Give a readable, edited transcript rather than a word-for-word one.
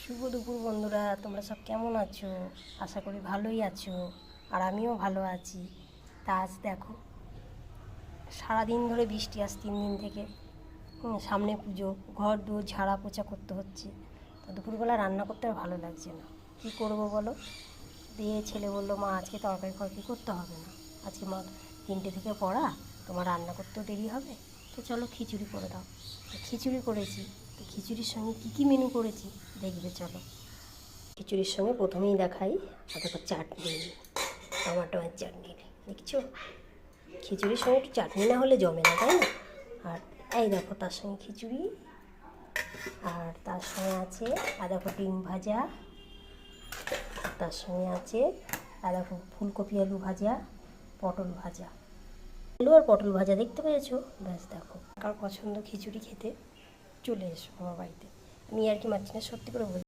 শুভ দুপুর বন্ধুরা, তোমরা সব কেমন আছো? আশা করি ভালোই আছো, আর আমিও ভালো আছি। তা আজ দেখো, সারাদিন ধরে বৃষ্টি, আজ 3 দিন থেকে সামনে পুজো, ঘর দৌড় ঝাড়া পোছা করতে হচ্ছে। তো দুপুরবেলা রান্না করতে আর ভালো লাগছে না, কী করবো বলো? দিয়ে ছেলে বললো, মা আজকে তরকারি ফরকারি করতে হবে না, আজকে মা 3টে থেকে পড়া, তোমার রান্না করতেও দেরি হবে, তো চলো খিচুড়ি করে দাও। তো খিচুড়ি করেছি। তো খিচুড়ির সঙ্গে কী কী মেনু করেছি দেখবে চলো। খিচুড়ির সঙ্গে প্রথমেই দেখাই, দেখো চাটনি, টমাটোর চাটনি, দেখছো? খিচুড়ির সঙ্গে একটু চাটনি না হলে জমে না, তাই না? আর এই দেখো তার সঙ্গে খিচুড়ি, আর তার সঙ্গে আছে দেখো ডিম ভাজা, তার সঙ্গে আছে দেখো ফুলকপি আলু ভাজা, পটল ভাজা, আলু আর পটল ভাজা, দেখতে পেয়েছো? ব্যাস দেখো, কার পছন্দ খিচুড়ি খেতে, চলে এসো আমার বাড়িতে। আমি আর কি মারছি না, সত্যি করে বলছি।